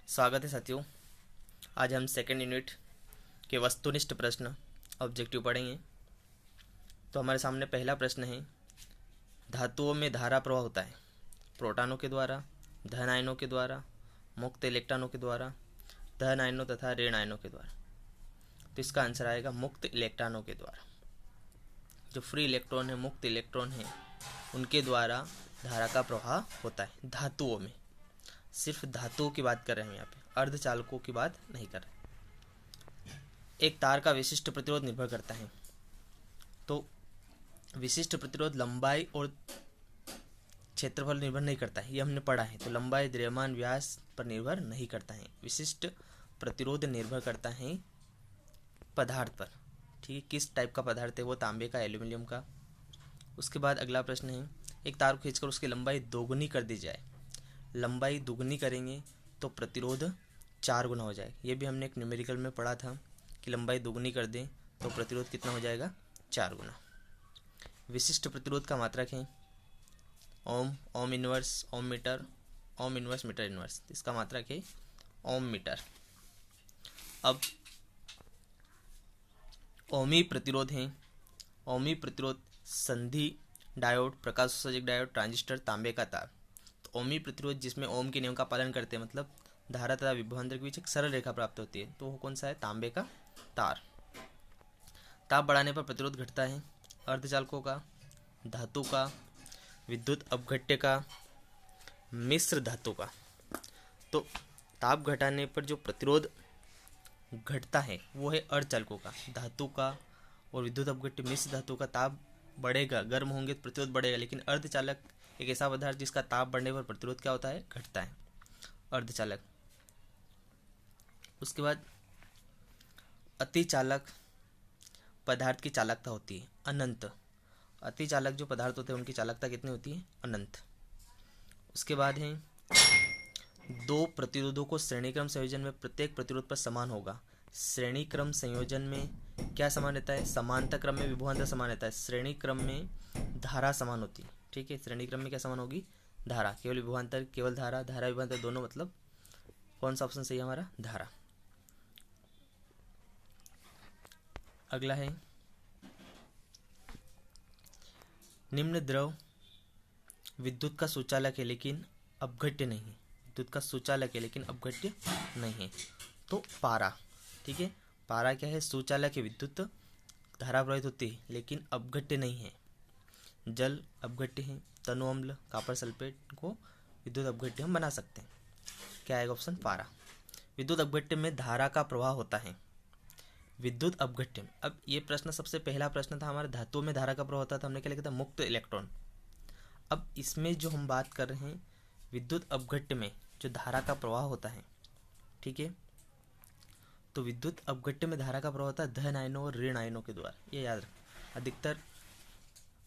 स्वागत है साथियों। आज हम सेकेंड यूनिट के वस्तुनिष्ठ प्रश्न ऑब्जेक्टिव पढ़ेंगे। तो हमारे सामने पहला प्रश्न है, धातुओं में धारा प्रवाह होता है प्रोटॉनों के द्वारा, धन आयनों के द्वारा, मुक्त इलेक्ट्रॉनों के द्वारा, धन आयनों तथा ऋण आयनों के द्वारा। तो इसका आंसर आएगा मुक्त इलेक्ट्रॉनों के द्वारा। जो फ्री इलेक्ट्रॉन है, मुक्त इलेक्ट्रॉन है, उनके द्वारा धारा का प्रवाह होता है धातुओं में। सिर्फ धातुओं की बात कर रहे हैं यहाँ पे, अर्धचालकों की बात नहीं कर रहे। एक तार का विशिष्ट प्रतिरोध निर्भर करता है। तो विशिष्ट प्रतिरोध लंबाई और क्षेत्रफल निर्भर नहीं करता है, ये हमने पढ़ा है। तो लंबाई, द्रव्यमान, व्यास पर निर्भर नहीं करता है। विशिष्ट प्रतिरोध निर्भर करता है पदार्थ पर। ठीक है, किस टाइप का पदार्थ है वो, तांबे का, एल्यूमिनियम का। उसके बाद अगला प्रश्न है, एक तार को खींचकर उसकी लंबाई दोगुनी कर दी जाए। लंबाई दुगनी करेंगे तो प्रतिरोध 4 गुना हो जाएगा। ये भी हमने एक न्यूमेरिकल में पढ़ा था कि लंबाई दुगनी कर दें तो प्रतिरोध कितना हो जाएगा, 4 गुना। विशिष्ट प्रतिरोध का मात्रक है ohm, ohm inverse, ohm meter, ohm inverse, meter inverse. इसका मात्रक है ओम मीटर। अब ओमी प्रतिरोध है। ओमी प्रतिरोध संधि डायोड, प्रकाश उत्सर्जक डायोड, ट्रांजिस्टर, तांबे का तार। तो ओमी प्रतिरोध जिसमें ओम के नियम का पालन करते हैं, मतलब धारा तथा विभवांतर के बीच एक सरल रेखा प्राप्त होती है, तो वो कौन सा है, तांबे का तार। ताप बढ़ाने पर प्रतिरोध घटता है अर्धचालकों का, धातु का, विद्युत अपघट्य का, मिश्र धातु का। तो ताप घटाने पर जो प्रतिरोध घटता है वो है अर्धचालकों का, धातु का और विद्युत अपघट्य मिश्र धातु का। ताप बढ़ेगा, गर्म होंगे तो प्रतिरोध बढ़ेगा, लेकिन अर्धचालक एक ऐसा पदार्थ जिसका ताप बढ़ने पर प्रतिरोध क्या होता है, घटता है, अर्धचालक। उसके बाद अतिचालक पदार्थ की चालकता होती है अनंत। अतिचालक जो पदार्थ होते हैं उनकी चालकता कितनी होती है, अनंत। उसके बाद है, दो प्रतिरोधों को श्रेणीक्रम संयोजन में प्रत्येक प्रतिरोध पर समान होगा। श्रेणीक्रम संयोजन में क्या समान रहता है, समांतर क्रम में विभवांतर समान रहता है, श्रेणी क्रम में धारा समान होती है। ठीक है, श्रेणी क्रम में क्या समान होगी, धारा। केवल विभवांतर केवल धारा, धारा विभवांतर दोनों, मतलब कौन सा ऑप्शन सही है हमारा, धारा। अगला है, निम्न द्रव विद्युत का सुचालक है लेकिन अपघट्य नहीं है। विद्युत का सुचालक है लेकिन अपघट्य नहीं है। तो पारा। ठीक है, पारा क्या है, सुचालक है, विद्युत धारा प्रवाहित होती है लेकिन अपघट्य नहीं है। जल अपघट्य है, तनु अम्ल, कॉपर सल्फेट को विद्युत अपघट्य हम बना सकते हैं। क्या आएगा ऑप्शन, पारा। विद्युत अपघट्य में धारा का प्रवाह होता है। विद्युत अपघट्य में, अब ये प्रश्न सबसे पहला प्रश्न था हमारे, धातुओं में धारा का प्रवाह होता था, हमने क्या लिखा था, मुक्त इलेक्ट्रॉन। अब इसमें जो हम बात कर रहे हैं, विद्युत अपघट्य में जो धारा का प्रवाह होता है, ठीक है, तो विद्युत अपघट्य में धारा का प्रवाह होता है धन आयनों और ऋण आयनों के द्वारा। ये याद रखें, अधिकतर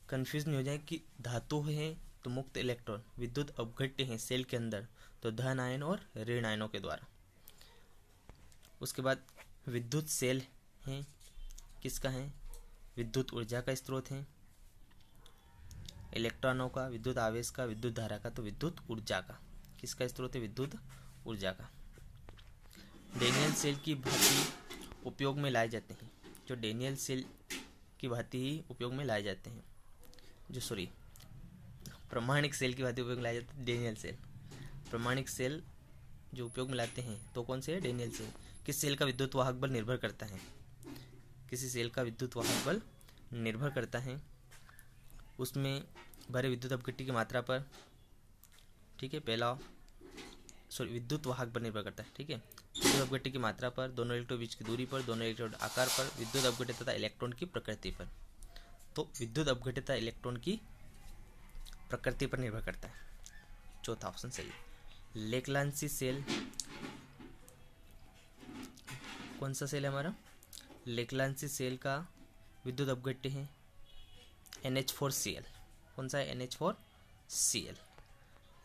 कंफ्यूज नहीं हो जाए कि धातु है तो मुक्त इलेक्ट्रॉन, विद्युत अपघट्य है सेल के अंदर तो धन आयन और ऋण आयनों के द्वारा। उसके बाद विद्युत सेल है, किसका है, विद्युत ऊर्जा का स्रोत है, इलेक्ट्रॉनों का, विद्युत आवेश का, विद्युत धारा का। तो विद्युत ऊर्जा का किसका स्रोत है, विद्युत ऊर्जा का। डेनियल सेल की भांति उपयोग में लाए जाते हैं। जो डेनियल सेल की भांति ही उपयोग में लाए जाते हैं, जो सॉरी प्रमाणिक सेल की भांति उपयोग में लाए जाते हैं, डेनियल सेल। प्रमाणिक सेल जो उपयोग में लाते हैं तो कौन से है, डेनियल सेल। किस सेल का विद्युत वाहक बल निर्भर करता है, किसी सेल का विद्युत वाहक बल निर्भर करता है उसमें भरे विद्युत अपघट्य की मात्रा पर। ठीक है, पहला सॉरी विद्युत वाहक पर निर्भर करता है। ठीक है, विद्युत अपघट्य की मात्रा पर, दोनों इलेक्ट्रॉन बीच की दूरी पर, दोनों इलेक्ट्रॉन आकार पर, विद्युत अपघट्य तथा इलेक्ट्रॉन की प्रकृति पर। तो विद्युत अपघट्य तथा इलेक्ट्रॉन की प्रकृति पर निर्भर करता है। चौथा ऑप्शन सही है। लेक्लांसी सेल, कौन सा सेल है हमारा, लेक्लांसी सेल का विद्युत अपघट्य है NH4Cl। कौन सा है, NH4Cl।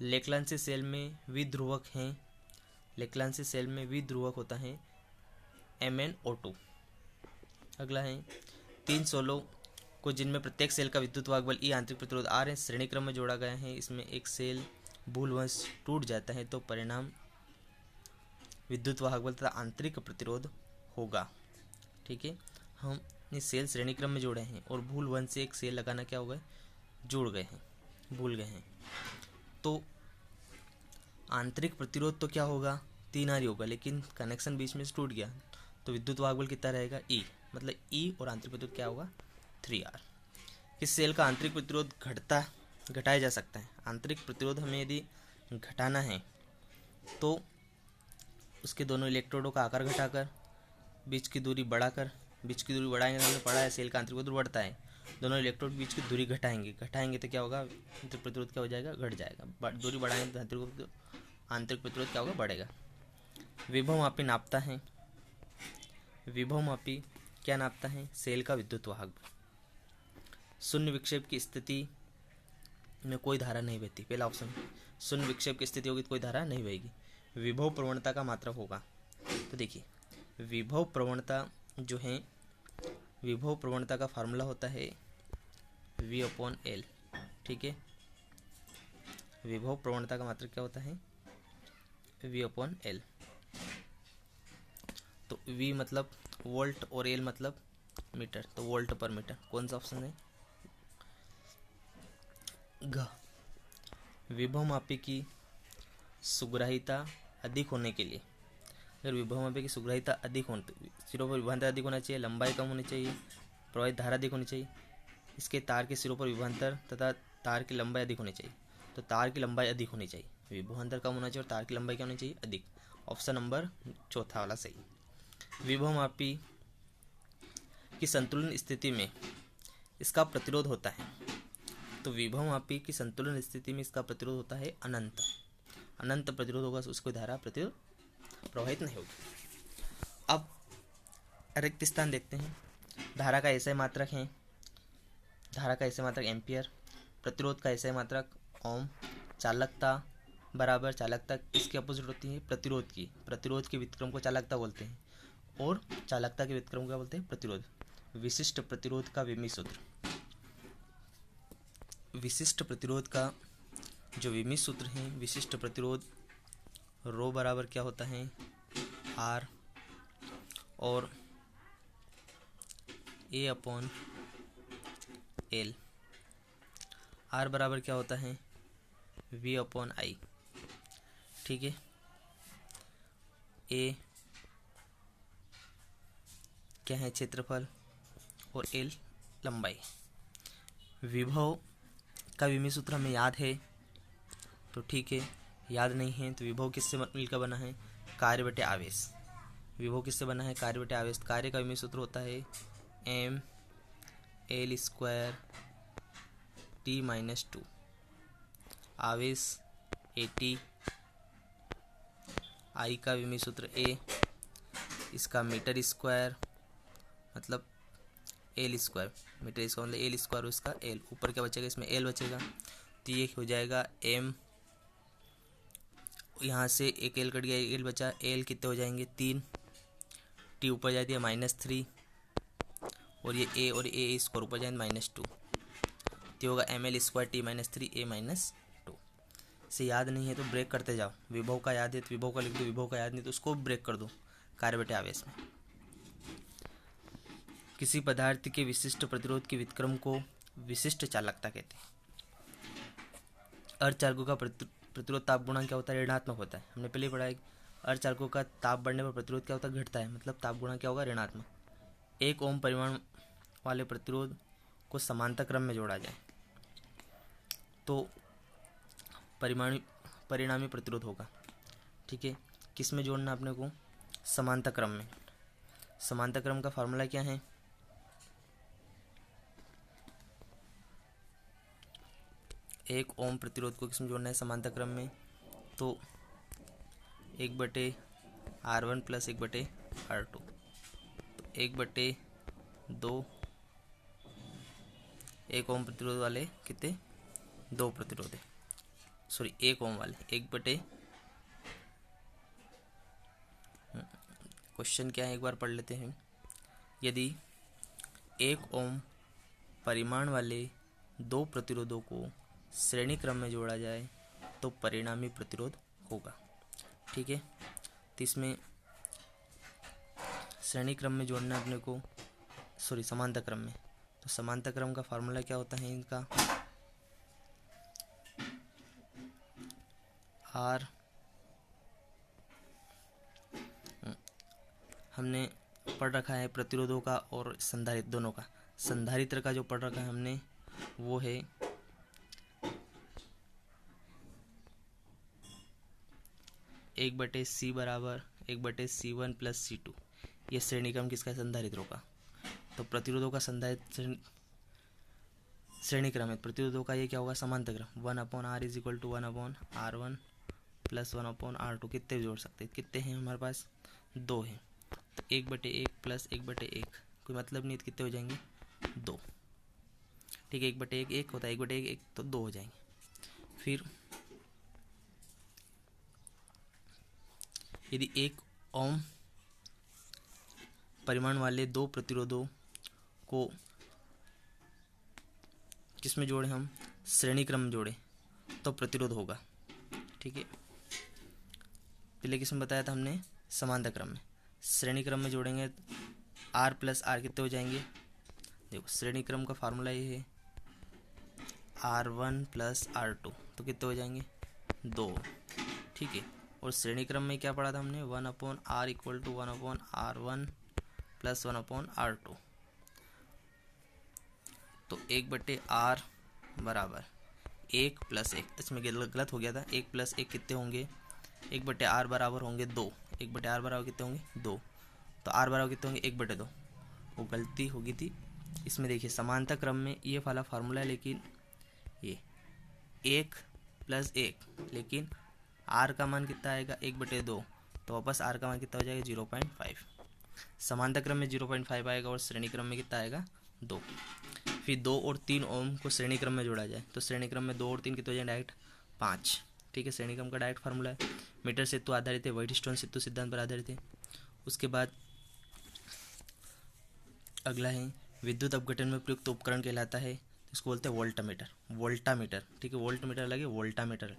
लेक्लांसी सेल में विध्रुवक हैं, लेक्लांसी सेल में विध्रुवक होता है MnO2। अगला है, 3 सोलो को जिनमें प्रत्येक सेल का विद्युत वाहक बल E आंतरिक प्रतिरोध R है, श्रेणी क्रम में जोड़ा गया है। इसमें एक सेल भूलवश टूट जाता है तो परिणाम विद्युत वाहक बल तथा आंतरिक प्रतिरोध होगा। ठीक है, हम ये सेल श्रेणी क्रम में जोड़े हैं और भूल 1 से एक सेल लगाना क्या हो गए, जुड़ गए हैं, भूल गए हैं। तो आंतरिक प्रतिरोध तो क्या होगा, 3R ही होगा, लेकिन कनेक्शन बीच में से टूट गया तो विद्युत वाहक बल कितना रहेगा, E, मतलब E और आंतरिक प्रतिरोध क्या होगा, 3R। इस सेल का आंतरिक प्रतिरोध घटाया जा सकता है। आंतरिक प्रतिरोध हमें यदि घटाना है तो उसके दोनों इलेक्ट्रोडों का आकार घटाकर बीच की दूरी बढ़ाएंगे तो हमने पढ़ा है सेल का आंतरिक प्रतिरोध बढ़ता है। दोनों इलेक्ट्रोड के बीच की दूरी घटाएंगे तो क्या होगा, आंतरिक प्रतिरोध क्या हो जाएगा, घट जाएगा। दूरी बढ़ाएंगे तो आंतरिक प्रतिरोध क्या होगा, बढ़ेगा। विभव मापी नापता है, विभव मापी क्या नापता है, सेल का विद्युत वाहक बल। शून्य विक्षेप की स्थिति में कोई धारा नहीं बहती, पहला ऑप्शन। शून्य विक्षेप की स्थिति होगी तो कोई धारा नहीं बहेगी। विभव प्रवणता का मात्रक होगा, तो देखिए विभव प्रवणता जो है, विभव प्रवणता का फार्मूला होता है V/L। ठीक है, विभव प्रवणता का मात्रक क्या होता है, V/L। तो V मतलब वोल्ट और L मतलब मीटर, तो वोल्ट पर मीटर। कौन सा ऑप्शन है, घ। विभव मापी की सुग्राहिता अधिक होने के लिए, अगर विभव मापी की सुग्राहिता अधिक हो, सिरों पर विभवांतर अधिक होना चाहिए, लंबाई कम होनी चाहिए, प्रवाहित धारा अधिक होनी चाहिए, इसके तार के सिरों पर विभवांतर तथा तार की लंबाई अधिक होनी चाहिए। तो तार की लंबाई अधिक होनी चाहिए, विभवांतर कम होना चाहिए और तार की लंबाई क्या होनी चाहिए, अधिक। ऑप्शन नंबर चौथा वाला सही। विभव मापी की संतुलन स्थिति में इसका प्रतिरोध होता है, तो विभव मापी की संतुलन स्थिति में इसका प्रतिरोध होता है अनंत। अनंत प्रतिरोध होगा, उसको धारा प्रतिरोध प्रवाहित नहीं होगी। अब रिक्त स्थान देखते हैं। धारा का ऐसा मात्रक है, धारा का ऐसा मात्रक एम्पियर, प्रतिरोध का ऐसा मात्रक ओम, चालकता बराबर, चालकता इसके अपोजिट होती है प्रतिरोध की, प्रतिरोध के व्युत्क्रम को चालकता बोलते हैं और चालकता के व्युत्क्रम को क्या बोलते हैं, प्रतिरोध। विशिष्ट प्रतिरोध का विमीय सूत्र, विशिष्ट प्रतिरोध का जो विमीय सूत्र है, विशिष्ट प्रतिरोध रो बराबर क्या होता है, R और A/L। R बराबर क्या होता है, V/I। ठीक है, A क्या है, क्षेत्रफल, और L लंबाई। विभव का विमीय सूत्र हमें याद है तो ठीक है, याद नहीं है तो विभव किससे मिलकर बना है, कार्य बटे आवेश। विभव किससे बना है, कार्य बटे आवेश। कार्य का विमीय सूत्र होता है mL² T-2, आवेश AT, I का विमीय सूत्र A, इसका मीटर स्क्वायर मतलब L², मीटर स्क्वायर मतलब L², उसका L, ऊपर क्या बचेगा, इसमें L बचेगा, तो ये हो जाएगा M, यहाँ से एक L कट गया, एक L बचा, L कितने हो जाएंगे, 3, T ऊपर जाती है -3, और ये A और A स्क्वायर ऊपर जाएंगे -2, तो होगा mL² T-3 A-2। इसे याद नहीं है तो ब्रेक करते जाओ, विभव का याद है तो विभव का लिख दो, विभव का याद नहीं तो उसको ब्रेक कर दो कार्य बटे आवेश में। किसी पदार्थ के विशिष्ट प्रतिरोध के व्युत्क्रम को विशिष्ट चालकता कहते हैं। अर्धचालकों का प्रतिरोध ताप गुणांक क्या होता है, ऋणात्मक होता है। हमने पहले पढ़ा है अर्धचालकों का ताप बढ़ने पर प्रतिरोध क्या होता है, घटता है, मतलब ताप गुणांक क्या होगा, ऋणात्मक। 1 ओम परिमाण वाले प्रतिरोध को समांतर क्रम में जोड़ा जाए तो परिणामी प्रतिरोध होगा। ठीक है, किस में जोड़ना अपने को, समांतर क्रम में। समांतर क्रम का फार्मूला क्या है, 1 ओम प्रतिरोध को किसमें जोड़ना है, समांतर क्रम में, तो 1/R1 + 1/R2, तो 1/2, 1 ओम प्रतिरोध वाले कितने, 2 प्रतिरोध है, सॉरी 1 ओम वाले, क्वेश्चन क्या है एक बार पढ़ लेते हैं। यदि 1 ओम परिमाण वाले 2 प्रतिरोधों को श्रेणी क्रम में जोड़ा जाए तो परिणामी प्रतिरोध होगा। ठीक है, तो इसमें श्रेणी क्रम में जोड़ना अपने को, सॉरी समांतर क्रम में। तो समांतर क्रम का फार्मूला क्या होता है इनका, आर, हमने पढ़ रखा है प्रतिरोधों का और संधारित्र दोनों का। संधारित्र का जो पढ़ रखा है हमने वो है एक बटे सी बराबर 1/C1 + C2। ये श्रेणी क्रम किसका है, संधारित्रों का। तो प्रतिरोधों का संधारित्र श्रेणी क्रम है, प्रतिरोधों का ये क्या होगा, समांतर क्रम। 1/R = 1/R1 + 1/R2। कितने जोड़ सकते हैं, कितने हैं हमारे पास, 2 हैं। तो 1/1 + 1/1 कोई मतलब नहीं, तो कितने हो जाएंगे, 2। ठीक है, 1/1 1 होता है, 1/1 1 तो 2 हो जाएंगे। फिर यदि 1 ओम परिमाण वाले 2 प्रतिरोधों को किसमें जोड़े, हम श्रेणी क्रम में जोड़े तो प्रतिरोध होगा। ठीक है, पहले किसमें बताया था हमने, समांतर क्रम में। श्रेणी क्रम में जोड़ेंगे R + R कितने हो जाएंगे, देखो श्रेणी क्रम का फार्मूला ये है R1 + R2, तो कितने हो जाएंगे, 2। ठीक है, और श्रेणी क्रम में क्या पढ़ा था हमने, 1/R = 1/R1 + 1/R2। तो 1/R बराबर 1 + 1, इसमें गलत हो गया था, 1 + 1 कितने होंगे, 1/R बराबर होंगे 2। 1/R बराबर कितने होंगे, 2। तो R बराबर कितने होंगे, 1/2। वो गलती होगी थी इसमें। देखिए समांतर क्रम में ये वाला फार्मूला है, लेकिन ये 1 + 1, लेकिन R का मान कितना आएगा, 1/2। तो वापस R का मान कितना हो जाएगा, 0.5। समांतर क्रम में 0.5 आएगा और श्रेणी क्रम में कितना आएगा, 2। फिर 2 और 3 ओम को श्रेणी क्रम में जोड़ा जाए तो श्रेणी क्रम में 2 और 3 कितने हो जाए, डायरेक्ट 5। ठीक है, श्रेणी क्रम का डायरेक्ट फार्मूला है। मीटर सेतु आधारित है, व्हाइटस्टोन सेतु सिद्धांत पर आधारित है। उसके बाद अगला है विद्युत अपघटन में प्रयुक्त उपकरण कहलाता है, इसको बोलते हैं वोल्टामीटर। वोल्टामीटर, ठीक है, वोल्टमीटर अलग है, वोल्टामीटर।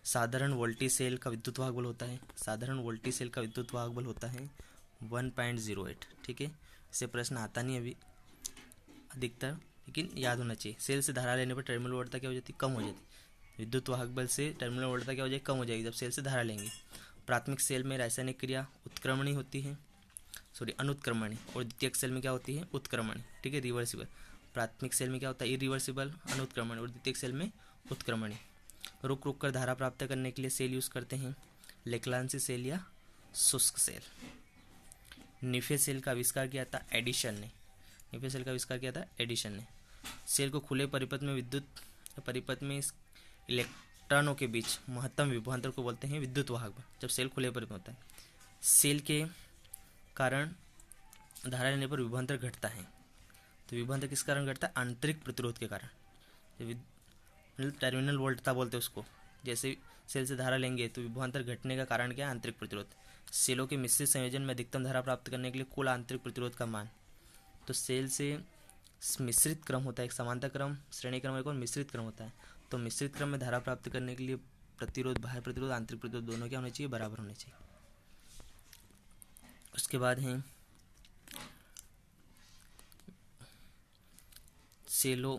साधारण वोल्टी सेल का विद्युत वाहक बल होता है, साधारण वोल्टी सेल का विद्युत वाहक बल होता है 1.08। ठीक है, इससे प्रश्न आता नहीं अभी अधिकतर, लेकिन याद होना चाहिए। सेल से धारा लेने पर टर्मिनल वोल्टता क्या हो जाती है, कम हो जाती है। विद्युत वाहक बल से टर्मिनल वोल्टता क्या हो जाएगी, कम हो जाएगी जब सेल से धारा लेंगे। प्राथमिक सेल में रासायनिक क्रिया उत्क्रमणी होती है, सॉरी अनुत्क्रमणी, और द्वितीयक सेल में क्या होती है, उत्क्रमणी। ठीक है, रिवर्सिबल। प्राथमिक सेल में क्या होता है, इरिवर्सिबल अनुत्क्रमण, और द्वितीयक सेल में उत्क्रमणी। रुक रुक कर धारा प्राप्त करने के लिए सेल यूज़ करते हैं, लेक्लांसी सेल या शुष्क सेल। निफे सेल का आविष्कार किया था एडिशन ने, निफे सेल का आविष्कार किया था एडिशन ने। सेल को खुले परिपथ में परिपथ में इलेक्ट्रॉनों के बीच महत्तम विभवांतर को बोलते हैं विद्युत वाहक बल, जब सेल खुले परिपथ में होता है। सेल के कारण धारा लेने पर विभवांतर घटता है, तो विभवांतर किस कारण घटता है, आंतरिक प्रतिरोध के कारण। मतलब टर्मिनल वोल्टता बोलते हैं उसको। जैसे सेल से धारा लेंगे तो विभवांतर घटने का कारण क्या है, आंतरिक प्रतिरोध। सेलों के मिश्रित संयोजन में अधिकतम धारा प्राप्त करने के लिए कुल आंतरिक प्रतिरोध का मान। तो सेल से मिश्रित क्रम होता है, एक समांतर क्रम, श्रेणी क्रम, एक और मिश्रित क्रम होता है। तो मिश्रित क्रम में धारा प्राप्त करने के लिए प्रतिरोध, बाह्य प्रतिरोध, आंतरिक प्रतिरोध दोनों क्या होने चाहिए, बराबर होने चाहिए। उसके बाद है सेलों,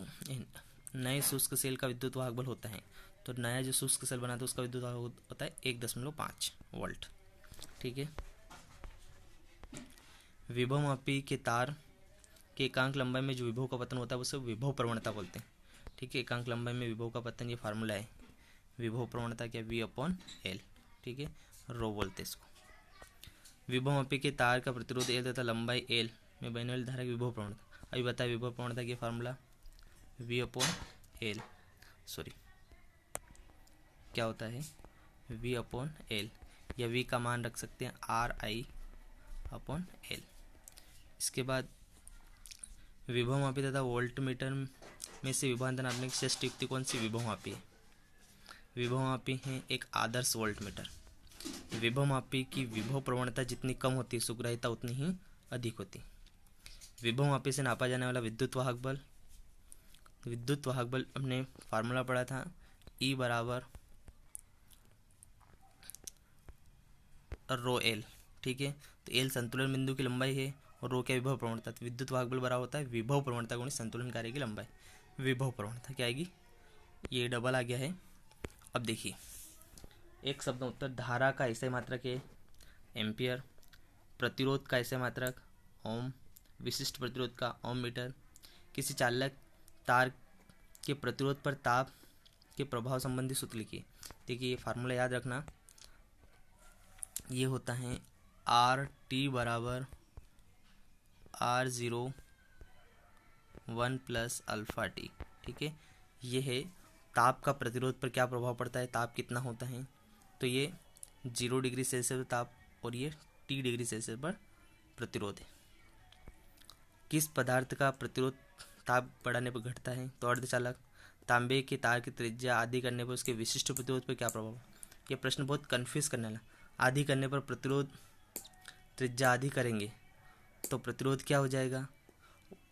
नए शुष्क सेल का विद्युत वाहक बल होता है। तो नया जो शुष्क सेल बना था उसका विद्युत वाहक होता है 1.5 वोल्ट। ठीक है, विभवमापी के तार के एकांक लंबाई में जो विभव का पतन होता है उसे विभव प्रवणता बोलते हैं। ठीक है, एकांक लंबाई में विभव का पतन, ये फार्मूला है विभव प्रवणता क्या, V/L। ठीक है, रो बोलते हैं इसको। विभवमापी के तार का प्रतिरोध L तथा लंबाई L में बहने वाली धारा की विभव प्रवणता। अभी बताया विभव प्रवणता की फार्मूला V/L, सॉरी क्या होता है, V/L, या V का मान रख सकते हैं RI/L। इसके बाद विभवमापी तथा वोल्टमीटर में से विभवांतर नापने की श्रेष्ठ युक्ति कौन सी, विभवमापी है। विभवमापी है एक आदर्श वोल्टमीटर। विभवमापी की विभव प्रवणता जितनी कम होती है, सुग्राह्यता उतनी ही अधिक होती है। विभवमापी से नापा जाने वाला विद्युत वाहक बल, विद्युत वाहक बल हमने फार्मूला पढ़ा था, E बराबर रो एल, ठीक है। तो एल संतुलन बिंदु की लंबाई है और रो क्या विभव प्रवणता, तो विद्युत वाहक बल बराबर होता है विभव प्रवणता गुणित संतुलन कार्य की लंबाई। विभव प्रवणता क्या आएगी, ये डबल आ गया है। अब देखिए एक शब्द उत्तर, धारा का ऐसे मात्रक है एम्पियर, प्रतिरोध का ऐसे मात्रक ओम, विशिष्ट प्रतिरोध का ओम मीटर, किसी चालक तार के प्रतिरोध पर ताप के प्रभाव संबंधी सूत्र लिखिए। देखिए ये फार्मूला याद रखना, ये होता है आर टी बराबर R01 प्लस अल्फ़ा टी, ठीक है। ये है ताप का प्रतिरोध पर क्या प्रभाव पड़ता है, ताप कितना होता है, तो ये 0 डिग्री सेल्सियस पर ताप और ये T डिग्री सेल्सियस पर प्रतिरोध है। किस पदार्थ का प्रतिरोध ताप बढ़ाने पर घटता है, तो अर्धचालक। तांबे के तार की त्रिज्या आधी करने पर उसके विशिष्ट प्रतिरोध पर क्या प्रभाव। यह प्रश्न बहुत कन्फ्यूज करने वाला। आधी करने पर प्रतिरोध, त्रिज्या आधी करेंगे तो प्रतिरोध क्या हो जाएगा,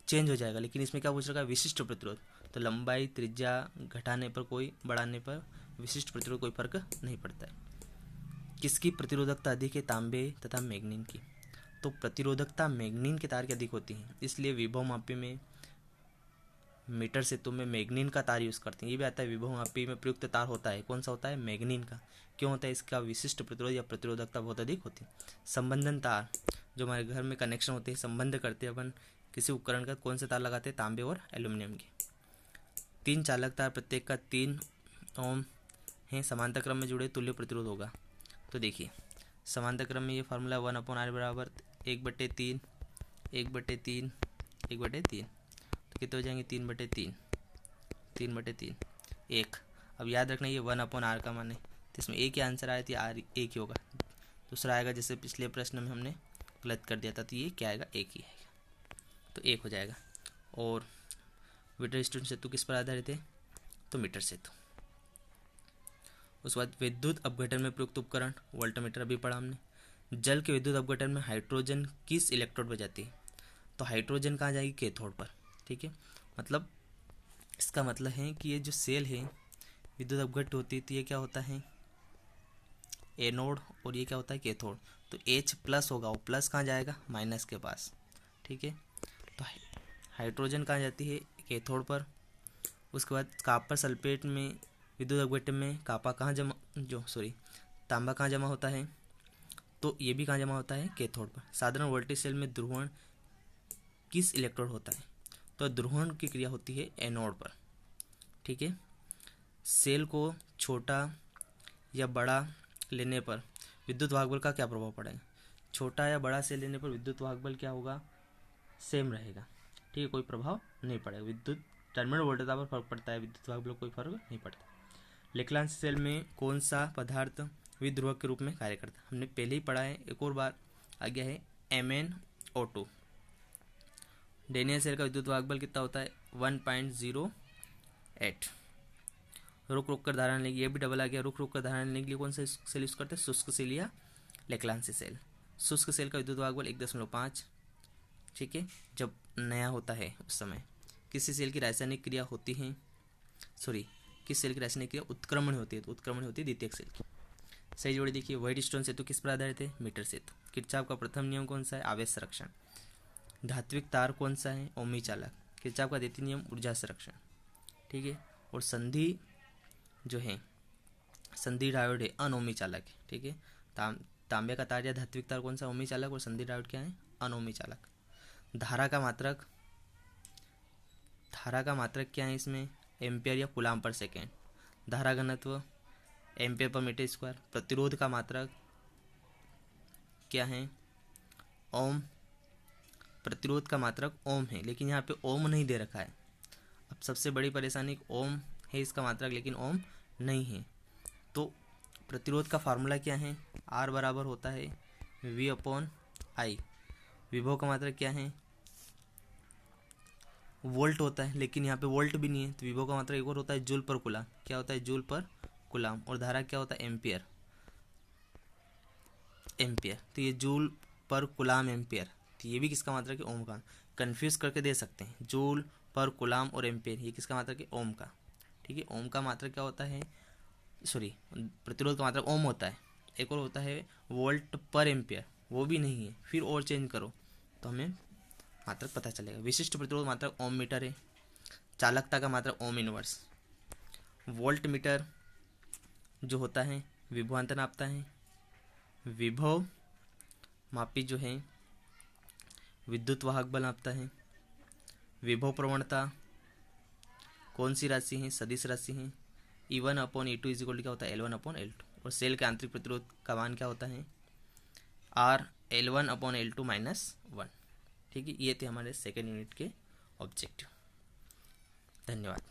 चेंज हो जाएगा, लेकिन इसमें क्या पूछ रखा है, विशिष्ट प्रतिरोध। तो लंबाई त्रिज्या घटाने पर कोई बढ़ाने पर विशिष्ट प्रतिरोध कोई फर्क नहीं पड़ता है। किसकी प्रतिरोधकता अधिक है, तांबे तथा मैग्नीन की। तो प्रतिरोधकता मैग्नीन के तार की अधिक होती है, इसलिए विभव मापी में मीटर सेतु में मैग्नीन का तार यूज़ करते हैं। ये भी आता है विभव मापी में प्रयुक्त तार होता है, कौन सा होता है, मैग्नीन का। क्यों होता है, इसका विशिष्ट प्रतिरोध या प्रतिरोधकता बहुत अधिक होती है। संबंधन तार, जो हमारे घर में कनेक्शन होते हैं, संबंध करते हैं अपन किसी उपकरण का, कौन से तार लगाते हैं, तांबे और एल्यूमिनियम के। 3 चालक तार प्रत्येक का 3 ओम हैं, समांतर क्रम में जुड़े तुल्य प्रतिरोध होगा। तो देखिए समांतर क्रम में ये फार्मूला 1/r बराबर 1/3 1/3 1/3, तो कितने हो जाएंगे, 3/3 3/3 1। अब याद रखना ये 1/r का मान है, तो इसमें एक ही आंसर आया, थी आर एक ही होगा। दूसरा आएगा जैसे पिछले प्रश्न में हमने गलत कर दिया था, तो ये क्या आएगा, एक ही आएगा, तो एक हो जाएगा। और वीटरस्टोन सेतु किस पर आधारित है, तो मीटर सेतु। उसके बाद विद्युत अपघटन में प्रयुक्त उपकरण, वोल्टमीटर अभी पढ़ा हमने। जल के विद्युत अपघटन में हाइड्रोजन किस इलेक्ट्रोड पर जाती है, तो हाइड्रोजन कहाँ जाएगी, कैथोड पर, ठीक है। मतलब इसका मतलब है कि ये जो सेल है विद्युत अपघट होती है, तो ये क्या होता है, एनोड, और ये क्या होता है, कैथोड। तो H+ होगा, वो प्लस कहाँ जाएगा, माइनस के पास, ठीक है। तो हाइड्रोजन कहाँ जाती है, कैथोड पर। उसके बाद कॉपर सल्फेट में विद्युत अपघटन में तांबा कहाँ जमा होता है, तो ये भी कहाँ जमा होता है, कैथोड पर। साधारण वोल्टेज सेल में ध्रुवण किस इलेक्ट्रोड होता है, तो ध्रुवण की क्रिया होती है एनोड पर, ठीक है। सेल को छोटा या बड़ा लेने पर विद्युत वाहक बल का क्या प्रभाव पड़ेगा, छोटा या बड़ा सेल लेने पर विद्युत वाहक बल क्या होगा, सेम रहेगा, ठीक है, कोई प्रभाव नहीं पड़ेगा। विद्युत टर्मिनल वोल्टेज पर फर्क पड़ता है, विद्युत वाहक बल कोई फर्क नहीं पड़ता। लेक्लांश सेल में कौन सा पदार्थ विध्रुवक के रूप में कार्य करता है, हमने पहले ही पढ़ा है, एक और बार आ गया है, MnO2। डेनियल सेल का विद्युत वाहक बल कितना होता है, 1.08। रुक रुक कर धारा लेने, ये भी डबल आ गया। रुक रुक कर धारा लेने के लिए कौन सा सेल यूज करते हैं, शुष्क सेल या लेक्लांसी सेल। शुष्क सेल का विद्युत वाहक बल 1.5, ठीक है, जब नया होता है उस समय। किसी सेल की रासायनिक क्रिया होती है, किस सेल की रासायनिक क्रिया उत्क्रमण होती है, तो उत्क्रमण होती है द्वितीयक सेल की। सही जोड़ी देखिए, व्हाइटस्टोन सेतु किस पर आधारित है, मीटर सेतु। किरचॉफ का प्रथम नियम कौन सा है, आवेश संरक्षण। धात्विक तार कौन सा है, ओमी चालक। किरचॉफ का द्वितीय नियम ऊर्जा संरक्षण, ठीक है। और संधि जो है, संधि डायोड है, अनोमी चालक है, ठीक है। तांबे का तार या धात्विक तार कौन सा, ओमी चालक, और संधि डायोड क्या है, अनोमी चालक। धारा का मात्रक क्या है इसमें, एम्पियर या कूलाम पर सेकेंड। धारा घनत्व एम्पियर पर मीटर स्क्वायर। प्रतिरोध का मात्रक क्या है, ओम। प्रतिरोध का मात्रक ओम है, लेकिन यहाँ पे ओम नहीं दे रखा है। अब सबसे बड़ी परेशानी, ओम है इसका मात्रक लेकिन ओम नहीं है। तो प्रतिरोध का फार्मूला क्या है, R बराबर होता है V/I। विभव का मात्रक क्या है, वोल्ट होता है, लेकिन यहाँ पे वोल्ट भी नहीं है, तो विभव का मात्रक एक और होता है जूल पर कूलाम। क्या होता है, जूल पर कूलाम। और धारा क्या होता है, एम्पियर। तो ये जूल पर कूलाम एम्पियर, तो ये भी किसका मात्रक है, ओम का। कंफ्यूज करके दे सकते हैं, जूल पर कूलाम और एम्पियर, ये किसका मात्रक है, ओम का, ठीक है। ओम का मात्रक क्या होता है, प्रतिरोध का मात्रक ओम होता है, एक और होता है वोल्ट पर एम्पियर, वो भी नहीं है, फिर और चेंज करो तो हमें मात्रक पता चलेगा। विशिष्ट प्रतिरोध मात्रक ओम मीटर है। चालकता का मात्रक ओम इनवर्स। वोल्ट मीटर जो होता है विभवांतर नापता है। विभव मापी जो है विद्युत वाहक बल नापता है। विभव प्रवणता कौन सी राशि है, सदिश राशि है। E1/E2 इज इक्वल टू क्या होता है, L1/L2। और सेल के आंतरिक प्रतिरोध का मान क्या होता है, RL1/L2 - 1। ठीक है, ये थे हमारे सेकेंड यूनिट के ऑब्जेक्टिव। धन्यवाद।